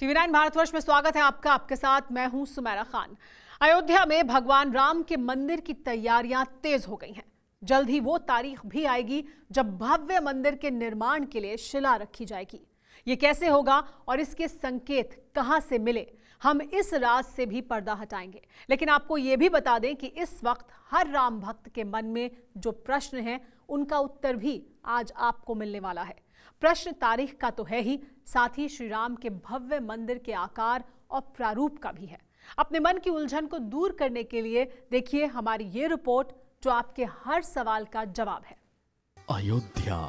TV9 Bharatvarsh में स्वागत है आपका। आपके साथ मैं हूं सुमेरा खान। अयोध्या में भगवान राम के मंदिर की तैयारियां तेज हो गई हैं। जल्द ही वो तारीख भी आएगी जब भव्य मंदिर के निर्माण के लिए शिला रखी जाएगी। ये कैसे होगा और इसके संकेत कहां से मिले, हम इस राज से भी पर्दा हटाएंगे। लेकिन आपको ये भी बता दें कि इस वक्त हर राम भक्त के मन में जो प्रश्न है उनका उत्तर भी आज आपको मिलने वाला है। प्रश्न तारीख का तो है ही, साथ ही श्री राम के भव्य मंदिर के आकार और प्रारूप का भी है। अपने मन की उलझन को दूर करने के लिए देखिए हमारी ये रिपोर्ट जो आपके हर सवाल का जवाब है। अयोध्या,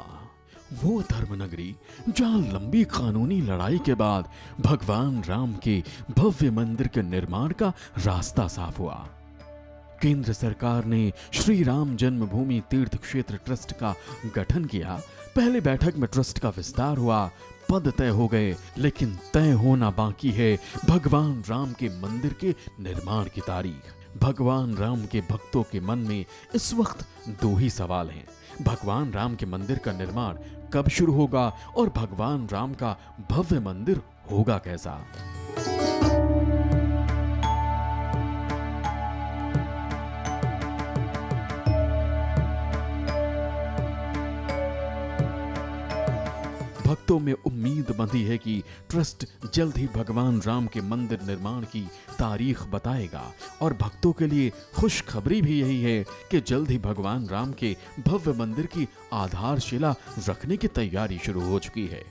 वो धर्मनगरी जहां लंबी कानूनी लड़ाई के बाद भगवान राम के भव्य मंदिर के निर्माण का रास्ता साफ हुआ। केंद्र सरकार ने श्री राम जन्मभूमि तीर्थ क्षेत्र ट्रस्ट का गठन किया। पहले बैठक में ट्रस्ट का विस्तार हुआ, पद तय हो गए, लेकिन तय होना बाकी है भगवान राम के मंदिर के निर्माण की तारीख। भगवान राम के भक्तों के मन में इस वक्त दो ही सवाल हैं। भगवान राम के मंदिर का निर्माण कब शुरू होगा और भगवान राम का भव्य मंदिर होगा कैसा? भक्तों में उम्मीद बंधी है कि ट्रस्ट जल्द ही भगवान राम के मंदिर निर्माण की तारीख बताएगा और भक्तों के लिए खुशखबरी भी यही है कि जल्द ही भगवान राम के भव्य मंदिर की आधारशिला रखने की तैयारी शुरू हो चुकी है।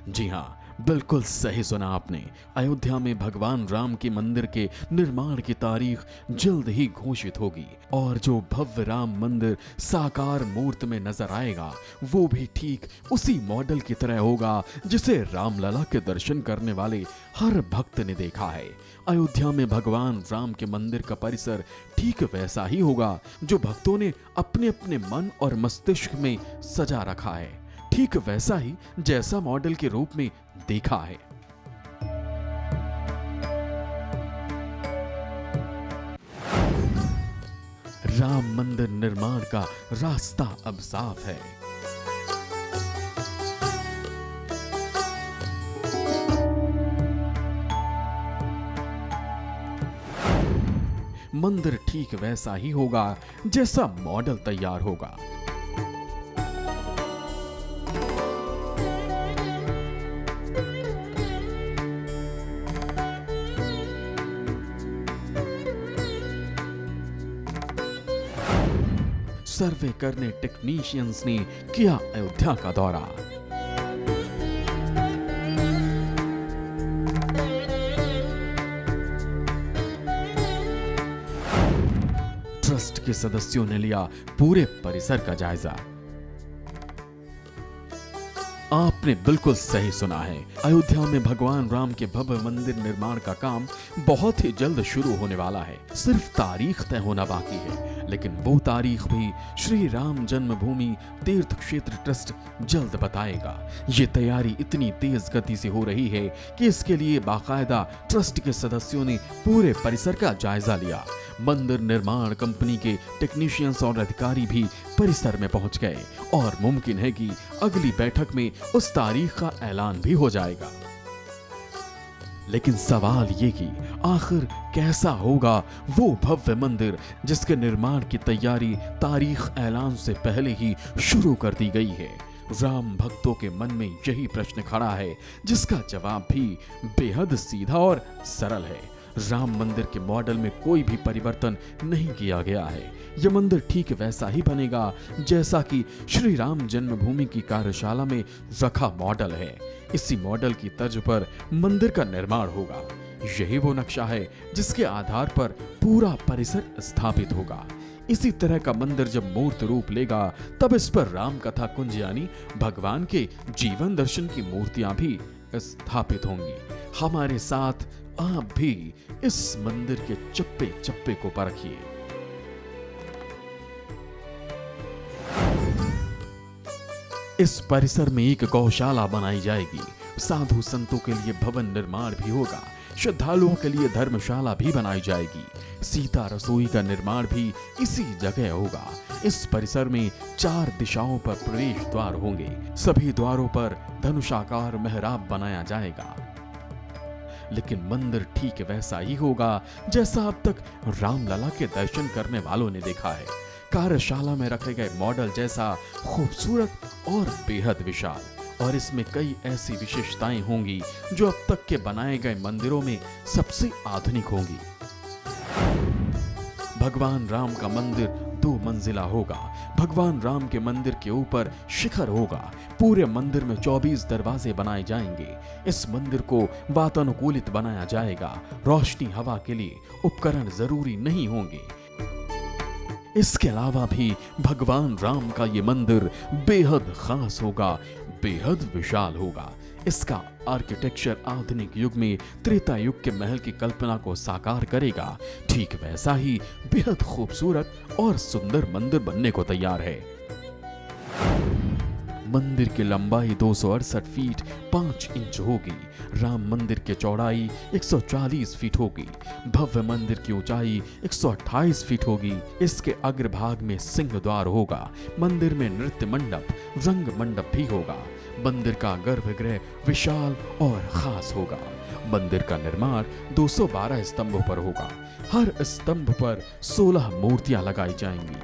जी हां, बिल्कुल सही सुना आपने। अयोध्या में भगवान राम के मंदिर के निर्माण की तारीख जल्द ही घोषित होगी और जो भव्य राम मंदिर साकार मूर्त में नजर आएगा वो भी ठीक उसी मॉडल की तरह होगा जिसे रामलला के दर्शन करने वाले हर भक्त ने देखा है। अयोध्या में भगवान राम के मंदिर का परिसर ठीक वैसा ही होगा जो भक्तों ने अपने अपने मन और मस्तिष्क में सजा रखा है, ठीक वैसा ही जैसा मॉडल के रूप में देखा है। राम मंदिर निर्माण का रास्ता अब साफ है। मंदिर ठीक वैसा ही होगा जैसा मॉडल तैयार होगा। सर्वे करने टेक्नीशियंस ने किया अयोध्या का दौरा। ट्रस्ट के सदस्यों ने लिया पूरे परिसर का जायजा। आपने बिल्कुल सही सुना है। अयोध्या में भगवान राम के भव्य मंदिर निर्माण का काम बहुत ही जल्द शुरू होने वाला है। सिर्फ तारीख तय होना बाकी है, लेकिन वो तारीख भी श्री राम जन्मभूमि तीर्थ क्षेत्र ट्रस्ट जल्द बताएगा। ये तैयारी इतनी तेज गति से हो रही है कि इसके लिए बाकायदा ट्रस्ट के सदस्यों ने पूरे परिसर का जायजा लिया। मंदिर निर्माण कंपनी के टेक्नीशियंस और अधिकारी भी परिसर में पहुंच गए और मुमकिन है कि अगली बैठक में उस तारीख का ऐलान भी हो जाएगा। लेकिन सवाल ये कि आखिर कैसा होगा वो भव्य मंदिर जिसके निर्माण की तैयारी तारीख ऐलान से पहले ही शुरू कर दी गई है। राम भक्तों के मन में यही प्रश्न खड़ा है जिसका जवाब भी बेहद सीधा और सरल है। राम मंदिर के मॉडल में कोई भी परिवर्तन नहीं किया गया है। यह मंदिर ठीक वैसा ही बनेगा जैसा कि श्री राम जन्मभूमि की कार्यशाला में रखा मॉडल है। इसी मॉडल की तर्ज पर मंदिर का निर्माण होगा। यही वो नक्शा है जिसके आधार पर पूरा परिसर स्थापित होगा। इसी तरह का मंदिर जब मूर्त रूप लेगा तब इस पर राम कथा कुंज यानी भगवान के जीवन दर्शन की मूर्तियां भी स्थापित होंगी। हमारे साथ आप भी इस मंदिर के चप्पे चप्पे को परखिए। इस परिसर में एक गौशाला बनाई जाएगी। साधु संतों के लिए भवन निर्माण भी होगा। श्रद्धालुओं के लिए धर्मशाला भी बनाई जाएगी। सीता रसोई का निर्माण भी इसी जगह होगा। इस परिसर में 4 दिशाओं पर प्रवेश द्वार होंगे। सभी द्वारों पर धनुषाकार मेहराब बनाया जाएगा। लेकिन मंदिर ठीक वैसा ही होगा जैसा अब तक रामलला के दर्शन करने वालों ने देखा है। कार्यशाला में रखे गए मॉडल जैसा खूबसूरत और बेहद विशाल, और इसमें कई ऐसी विशेषताएं होंगी जो अब तक के बनाए गए मंदिरों में सबसे आधुनिक होंगी। भगवान राम का मंदिर 2 मंजिला होगा। भगवान राम के मंदिर के ऊपर शिखर होगा। पूरे मंदिर में 24 दरवाजे बनाए जाएंगे। इस मंदिर को वातानुकूलित बनाया जाएगा। रोशनी हवा के लिए उपकरण जरूरी नहीं होंगे। इसके अलावा भी भगवान राम का ये मंदिर बेहद खास होगा, बेहद विशाल होगा। इसका आर्किटेक्चर आधुनिक युग में त्रेता युग के महल की कल्पना को साकार करेगा। ठीक वैसा ही बेहद खूबसूरत और सुंदर मंदिर बनने को तैयार है। मंदिर की लंबाई 268 फीट 5 इंच होगी। राम मंदिर की चौड़ाई 140 फीट होगी। भव्य मंदिर की ऊंचाई 128 फीट होगी। इसके अग्रभाग में सिंह द्वार होगा। मंदिर में नृत्य मंडप, रंग मंडप भी होगा। मंदिर का गर्भगृह विशाल और खास होगा। मंदिर का निर्माण 212 स्तंभों पर होगा। हर स्तंभ पर 16 मूर्तियां लगाई जाएंगी।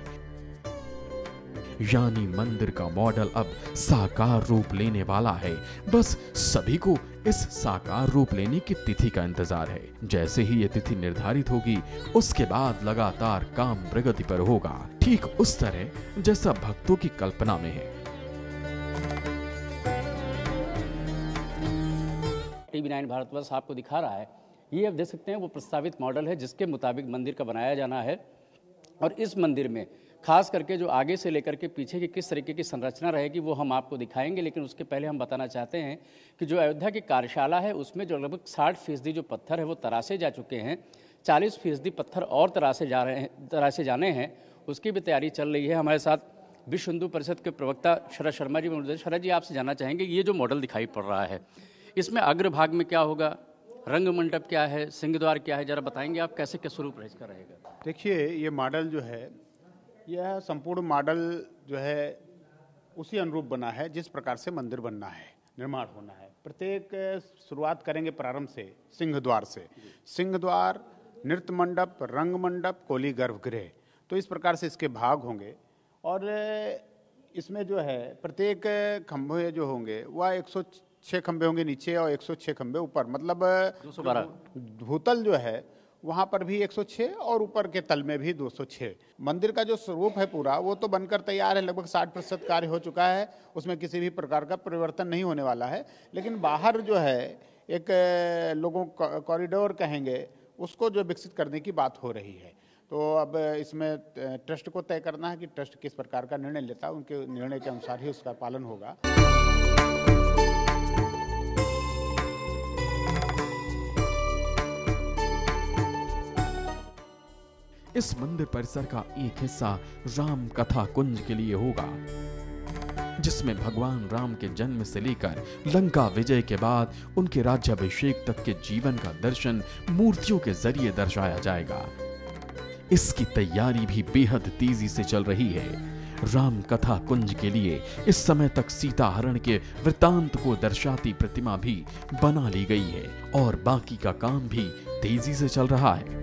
यानी मंदिर का मॉडल अब साकार रूप लेने वाला है। बस सभी को इस साकार रूप लेने की तिथि का इंतजार है। जैसे ही ये तिथि निर्धारित होगी, उसके बाद लगातार काम प्रगति पर होगा, ठीक उस तरह जैसा भक्तों की कल्पना में है। टीवी 9 भारतवर्ष आपको दिखा रहा है, ये आप देख सकते हैं वो प्रस्तावित मॉडल है जिसके मुताबिक मंदिर का बनाया जाना है। और इस मंदिर में खास करके जो आगे से लेकर के पीछे की किस तरीके की संरचना रहेगी वो हम आपको दिखाएंगे। लेकिन उसके पहले हम बताना चाहते हैं कि जो अयोध्या की कार्यशाला है उसमें जो लगभग 60% जो पत्थर है वो तराशे जा चुके हैं। 40% पत्थर और तराशे जाने हैं, उसकी भी तैयारी चल रही है। हमारे साथ विश्व हिंदू परिषद के प्रवक्ता शरद शर्मा जी मौजूद हैं। शरद जी, आपसे जानना चाहेंगे ये जो मॉडल दिखाई पड़ रहा है इसमें अग्रभाग में क्या होगा, रंग मंडप क्या है, सिंहद्वार क्या है, जरा बताएंगे आप कैसे क्या स्वरूप इसका रहेगा? देखिए, ये मॉडल जो है यह संपूर्ण मॉडल जो है उसी अनुरूप बना है जिस प्रकार से मंदिर बनना है, निर्माण होना है। प्रत्येक शुरुआत करेंगे प्रारंभ से सिंहद्वार से। सिंहद्वार, नृत्य मंडप, रंग मंडप, कोली गर्भगृह, तो इस प्रकार से इसके भाग होंगे। और इसमें जो है प्रत्येक खंभे जो होंगे वह 106 खंभे होंगे नीचे और 106 खंभे ऊपर, मतलब 212 भूतल जो है वहाँ पर भी 106 और ऊपर के तल में भी 206। मंदिर का जो स्वरूप है पूरा वो तो बनकर तैयार है, लगभग 60% कार्य हो चुका है। उसमें किसी भी प्रकार का परिवर्तन नहीं होने वाला है। लेकिन बाहर जो है एक लोगों कॉरिडोर कहेंगे उसको जो विकसित करने की बात हो रही है। तो अब इसमें ट्रस्ट को तय करना है कि ट्रस्ट किस प्रकार का निर्णय लेता है, उनके निर्णय के अनुसार ही उसका पालन होगा। इस मंदिर परिसर का एक हिस्सा राम कथा कुंज के लिए होगा, जिसमें भगवान राम के जन्म से लेकर लंका विजय के बाद उनके राज्याभिषेक तक के जीवन का दर्शन मूर्तियों के जरिए दर्शाया जाएगा। इसकी तैयारी भी बेहद तेजी से चल रही है। राम कथा कुंज के लिए इस समय तक सीता हरण के वृतांत को दर्शाती प्रतिमा भी बना ली गई है और बाकी का काम भी तेजी से चल रहा है।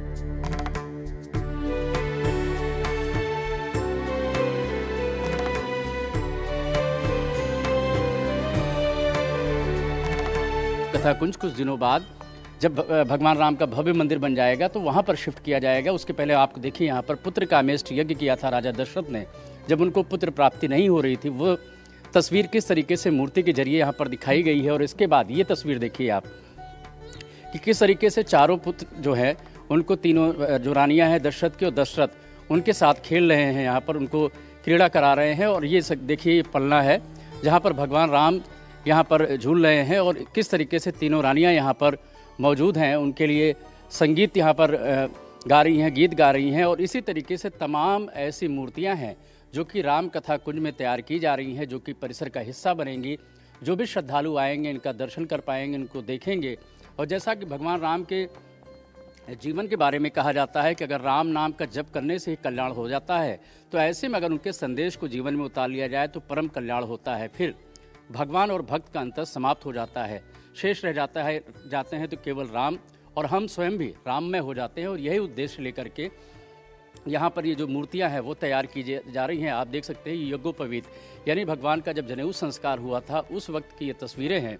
कथा कुंज कुछ दिनों बाद जब भगवान राम का भव्य मंदिर बन जाएगा तो वहाँ पर शिफ्ट किया जाएगा। उसके पहले आपको देखिए यहाँ पर पुत्र कामेष्ट यज्ञ किया था राजा दशरथ ने। जब उनको पुत्र प्राप्ति नहीं हो रही थी, वो तस्वीर किस तरीके से मूर्ति के जरिए यहाँ पर दिखाई गई है। और इसके बाद ये तस्वीर देखिए आप कि किस तरीके से चारों पुत्र जो है उनको तीनों जो रानियाँ हैं दशरथ की और दशरथ उनके साथ खेल रहे हैं, यहाँ पर उनको क्रीड़ा करा रहे हैं। और ये देखिए ये पलना है जहाँ पर भगवान राम यहाँ पर झूल रहे हैं और किस तरीके से तीनों रानियाँ यहाँ पर मौजूद हैं, उनके लिए संगीत यहाँ पर गा रही हैं, गीत गा रही हैं। और इसी तरीके से तमाम ऐसी मूर्तियाँ हैं जो कि राम कथा कुंज में तैयार की जा रही हैं, जो कि परिसर का हिस्सा बनेंगी। जो भी श्रद्धालु आएंगे इनका दर्शन कर पाएंगे, इनको देखेंगे। और जैसा कि भगवान राम के जीवन के बारे में कहा जाता है कि अगर राम नाम का जप करने से ही कल्याण हो जाता है, तो ऐसे में अगर उनके संदेश को जीवन में उतार लिया जाए तो परम कल्याण होता है। फिर भगवान और भक्त का अंतर समाप्त हो जाता है, शेष रह जाते हैं तो केवल राम, और हम स्वयं भी राममय हो जाते हैं। और यही उद्देश्य लेकर के यहाँ पर ये जो मूर्तियाँ हैं वो तैयार की जा रही हैं। आप देख सकते हैं ये यज्ञोपवीत, यानी भगवान का जब जनेऊ संस्कार हुआ था उस वक्त की ये तस्वीरें हैं,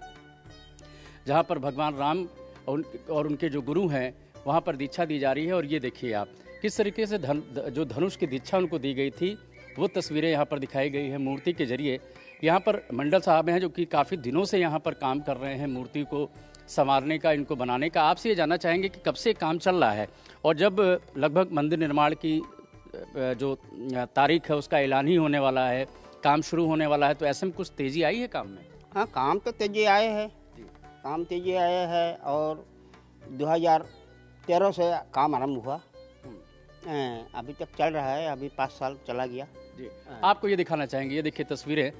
जहाँ पर भगवान राम और उनके जो गुरु हैं वहाँ पर दीक्षा दी जा रही है। और ये देखिए आप किस तरीके से जो धनुष की दीक्षा उनको दी गई थी वो तस्वीरें यहाँ पर दिखाई गई है मूर्ति के जरिए। यहाँ पर मंडल साहब हैं जो कि काफ़ी दिनों से यहाँ पर काम कर रहे हैं मूर्ति को संवारने का, इनको बनाने का। आपसे ये जानना चाहेंगे कि कब से काम चल रहा है, और जब लगभग मंदिर निर्माण की जो तारीख है उसका ऐलान ही होने वाला है, काम शुरू होने वाला है, तो ऐसे में कुछ तेज़ी आई है काम में? हाँ, काम तो तेज़ी आए है, काम तेज़ी आया है। और 2013 से काम आरम्भ हुआ, अभी तक चल रहा है, अभी 5 साल चला गया जी। आपको ये दिखाना चाहेंगे, ये देखिए तस्वीरें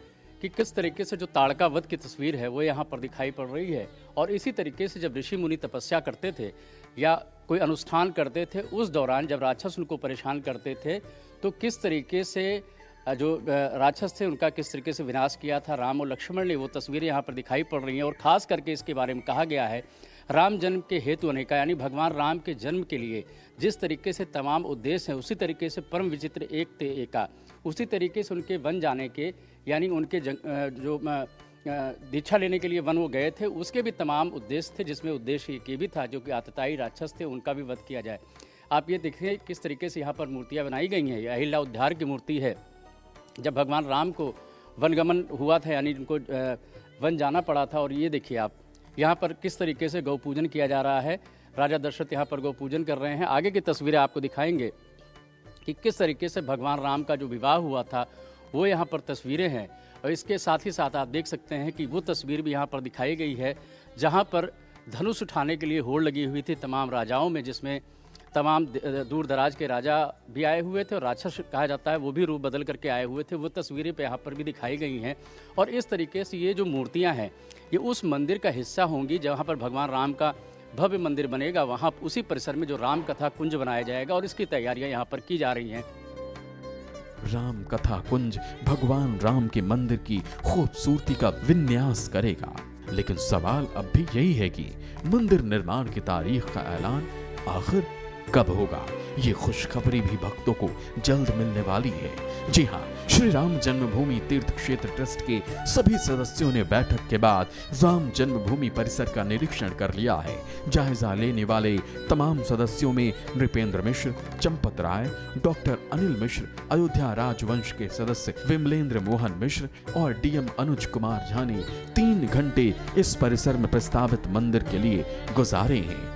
कि किस तरीके से जो ताड़का वध की तस्वीर है वो यहाँ पर दिखाई पड़ रही है। और इसी तरीके से जब ऋषि मुनि तपस्या करते थे या कोई अनुष्ठान करते थे, उस दौरान जब राक्षस उनको परेशान करते थे तो किस तरीके से जो राक्षस थे उनका किस तरीके से विनाश किया था राम और लक्ष्मण ने, वो तस्वीरें यहाँ पर दिखाई पड़ रही हैं। और ख़ास करके इसके बारे में कहा गया है राम जन्म के हेतु अनेका, यानी भगवान राम के जन्म के लिए जिस तरीके से तमाम उद्देश्य हैं उसी तरीके से परम विचित्र एक ते एका, उसी तरीके से उनके वन जाने के, यानी उनके जो दीक्षा लेने के लिए वन वो गए थे उसके भी तमाम उद्देश्य थे, जिसमें उद्देश्य एक ये भी था जो कि आतताई राक्षस थे उनका भी वध किया जाए। आप ये देखिए किस तरीके से यहाँ पर मूर्तियाँ बनाई गई हैं। यह अहिल्या उद्धार की मूर्ति है। जब भगवान राम को वनगमन हुआ था, यानी उनको वन जाना पड़ा था, और ये देखिए आप यहाँ पर किस तरीके से गौ पूजन किया जा रहा है। राजा दशरथ यहाँ पर गौ पूजन कर रहे हैं। आगे की तस्वीरें आपको दिखाएंगे कि किस तरीके से भगवान राम का जो विवाह हुआ था वो यहाँ पर तस्वीरें हैं। और इसके साथ ही साथ आप देख सकते हैं कि वो तस्वीर भी यहाँ पर दिखाई गई है जहाँ पर धनुष उठाने के लिए होड़ लगी हुई थी तमाम राजाओं में, जिसमें तमाम दूर दराज के राजा भी आए हुए थे और राक्षस कहा जाता है वो भी रूप बदल करके आए हुए थे। वो तस्वीरें पे यहाँ पर भी दिखाई गई हैं। और इस तरीके से ये जो मूर्तियाँ हैं ये उस मंदिर का हिस्सा होंगी जहाँ पर भगवान राम का भव्य मंदिर बनेगा। वहाँ उसी परिसर में जो राम कथा कुंज बनाया जाएगा और इसकी तैयारियाँ यहाँ पर की जा रही हैं। राम कथा कुंज भगवान राम के मंदिर की खूबसूरती का विन्यास करेगा, लेकिन सवाल अब भी यही है कि मंदिर निर्माण की तारीख का ऐलान आखिर कब होगा। ये खुशखबरी भी भक्तों को जल्द मिलने वाली है। जी हाँ, श्री राम जन्मभूमि तीर्थ क्षेत्र ट्रस्ट के सभी सदस्यों ने बैठक के बाद राम जन्मभूमि परिसर का निरीक्षण कर लिया है। जायजा लेने वाले तमाम सदस्यों में नृपेंद्र मिश्र, चंपत राय, डॉक्टर अनिल मिश्र, अयोध्या राजवंश के सदस्य विमलेंद्र मोहन मिश्र और डीएम अनुज कुमार झा ने 3 घंटे इस परिसर में प्रस्तावित मंदिर के लिए गुजारे हैं।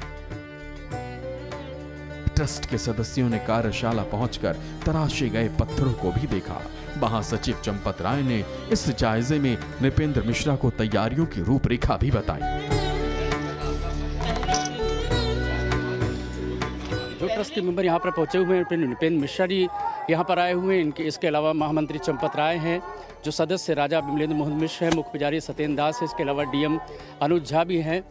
ट्रस्ट के सदस्यों ने कार्यशाला पहुंचकर तराशे गए पत्थरों को भी देखा। महासचिव चंपत राय ने इस जायजे में नृपेंद्र मिश्रा को तैयारियों की रूपरेखा भी बताई। जो ट्रस्ट के मेंबर यहाँ पर पहुंचे हुए हैं, नृपेंद्र मिश्रा जी यहाँ पर आए हुए हैं। इनके इसके अलावा महामंत्री चंपत राय हैं, जो सदस्य राजा विमलेंद्र मोहन मिश्र हैं, मुख्य पुजारी सत्येंद्र दास है, इसके अलावा डीएम अनुज झा भी हैं।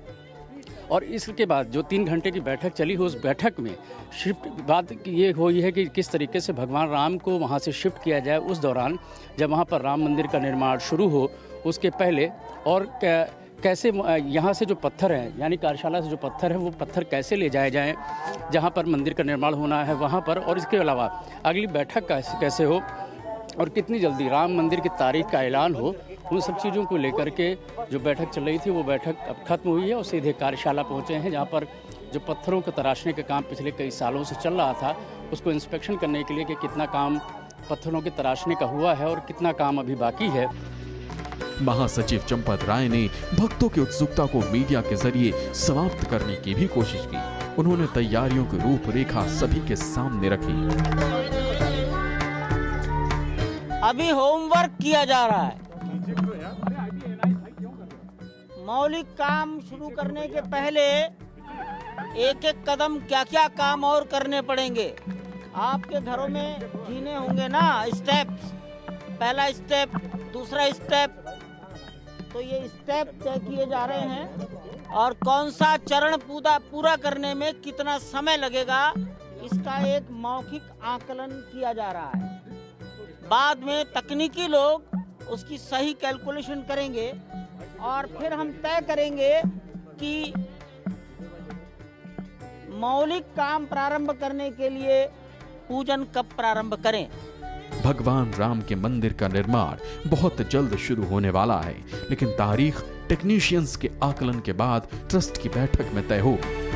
और इसके बाद जो 3 घंटे की बैठक चली हो, उस बैठक में शिफ्ट बात ये हुई है कि किस तरीके से भगवान राम को वहाँ से शिफ्ट किया जाए उस दौरान जब वहाँ पर राम मंदिर का निर्माण शुरू हो उसके पहले, और कैसे यहाँ से जो पत्थर हैं, यानी कार्यशाला से जो पत्थर है वो पत्थर कैसे ले जाए जाएँ जहाँ पर मंदिर का निर्माण होना है वहाँ पर, और इसके अलावा अगली बैठक कैसे हो और कितनी जल्दी राम मंदिर की तारीख का ऐलान हो, उन सब चीज़ों को लेकर के जो बैठक चल रही थी वो बैठक अब खत्म हुई है और सीधे कार्यशाला पहुँचे हैं, जहाँ पर जो पत्थरों को तराशने का काम पिछले कई सालों से चल रहा था उसको इंस्पेक्शन करने के लिए कि कितना काम पत्थरों के तराशने का हुआ है और कितना काम अभी बाकी है। महासचिव चंपत राय ने भक्तों की उत्सुकता को मीडिया के जरिए समाप्त करने की भी कोशिश की। उन्होंने तैयारियों की रूपरेखा सभी के सामने रखी। अभी होमवर्क किया जा रहा है। मौलिक काम शुरू करने के पहले एक एक कदम क्या क्या काम और करने पड़ेंगे। आपके घरों में जीने होंगे ना स्टेप्स, पहला स्टेप, दूसरा स्टेप, तो ये स्टेप तय किए जा रहे हैं और कौन सा चरण पूरा करने में कितना समय लगेगा इसका एक मौखिक आकलन किया जा रहा है। बाद में तकनीकी लोग उसकी सही कैलकुलेशन करेंगे और फिर हम तय करेंगे कि मौलिक काम प्रारंभ करने के लिए पूजन कब प्रारंभ करें। भगवान राम के मंदिर का निर्माण बहुत जल्द शुरू होने वाला है, लेकिन तारीख टेक्नीशियंस के आकलन के बाद ट्रस्ट की बैठक में तय होगी।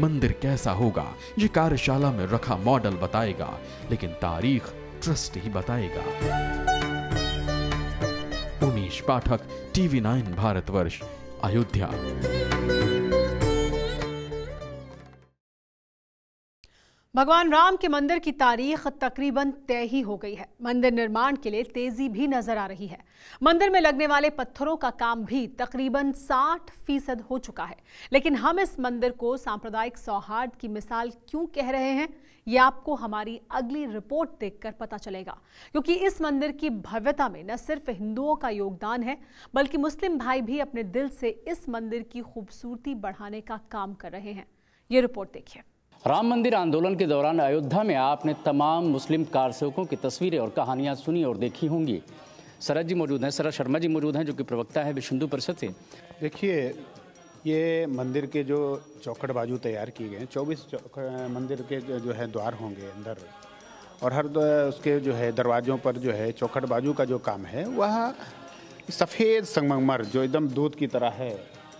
मंदिर कैसा होगा ये कार्यशाला में रखा मॉडल बताएगा, लेकिन तारीख ट्रस्ट ही बताएगा। उमेश पाठक, TV9 भारतवर्ष, अयोध्या। भगवान राम के मंदिर की तारीख तकरीबन तय ही हो गई है। मंदिर निर्माण के लिए तेजी भी नजर आ रही है। मंदिर में लगने वाले पत्थरों का काम भी तकरीबन 60% हो चुका है। लेकिन हम इस मंदिर को सांप्रदायिक सौहार्द की मिसाल क्यों कह रहे हैं, ये आपको हमारी अगली रिपोर्ट देखकर पता चलेगा। क्योंकि इस मंदिर की भव्यता में न सिर्फ हिंदुओं का योगदान है, बल्कि मुस्लिम भाई भी अपने दिल से इस मंदिर की खूबसूरती बढ़ाने का काम कर रहे हैं। ये रिपोर्ट देखिए। राम मंदिर आंदोलन के दौरान अयोध्या में आपने तमाम मुस्लिम कारसेवकों की तस्वीरें और कहानियां सुनी और देखी होंगी। शरद जी मौजूद हैं, शरद शर्मा जी मौजूद हैं, जो कि प्रवक्ता है विश्व हिंदू परिषद से। देखिए, ये मंदिर के जो चौखट बाजू तैयार किए गए हैं, 24 मंदिर के जो है द्वार होंगे अंदर, और हर उसके जो है दरवाज़ों पर जो है चौखट बाजू का जो काम है वह सफ़ेद संगमरमर जो एकदम दूध की तरह है।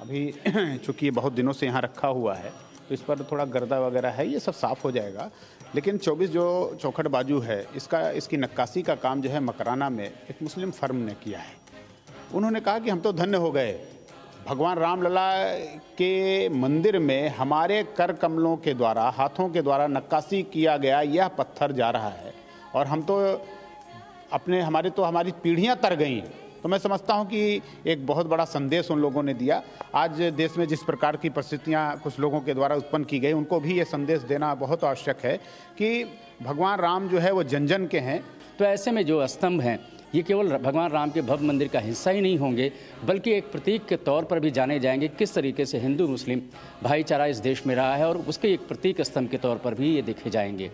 अभी चूँकि ये बहुत दिनों से यहाँ रखा हुआ है तो इस पर थोड़ा गर्दा वगैरह है, ये सब साफ़ हो जाएगा। लेकिन 24 जो चौखट बाजू है इसकी नक्काशी का काम जो है मकराना में एक मुस्लिम फर्म ने किया है। उन्होंने कहा कि हम तो धन्य हो गए, भगवान रामलला के मंदिर में हमारे कर कमलों के द्वारा, हाथों के द्वारा नक्काशी किया गया यह पत्थर जा रहा है और हम तो हमारी पीढ़ियां तर गईं। तो मैं समझता हूं कि एक बहुत बड़ा संदेश उन लोगों ने दिया। आज देश में जिस प्रकार की परिस्थितियां कुछ लोगों के द्वारा उत्पन्न की गई, उनको भी ये संदेश देना बहुत आवश्यक है कि भगवान राम जो है वो जन जन के हैं। तो ऐसे में जो स्तंभ हैं ये केवल भगवान राम के भव्य मंदिर का हिस्सा ही नहीं होंगे, बल्कि एक प्रतीक के तौर पर भी जाने जाएंगे। किस तरीके से हिंदू मुस्लिम भाईचारा इस देश में रहा है और उसके एक प्रतीक स्तंभ के तौर पर भी ये देखे जाएंगे।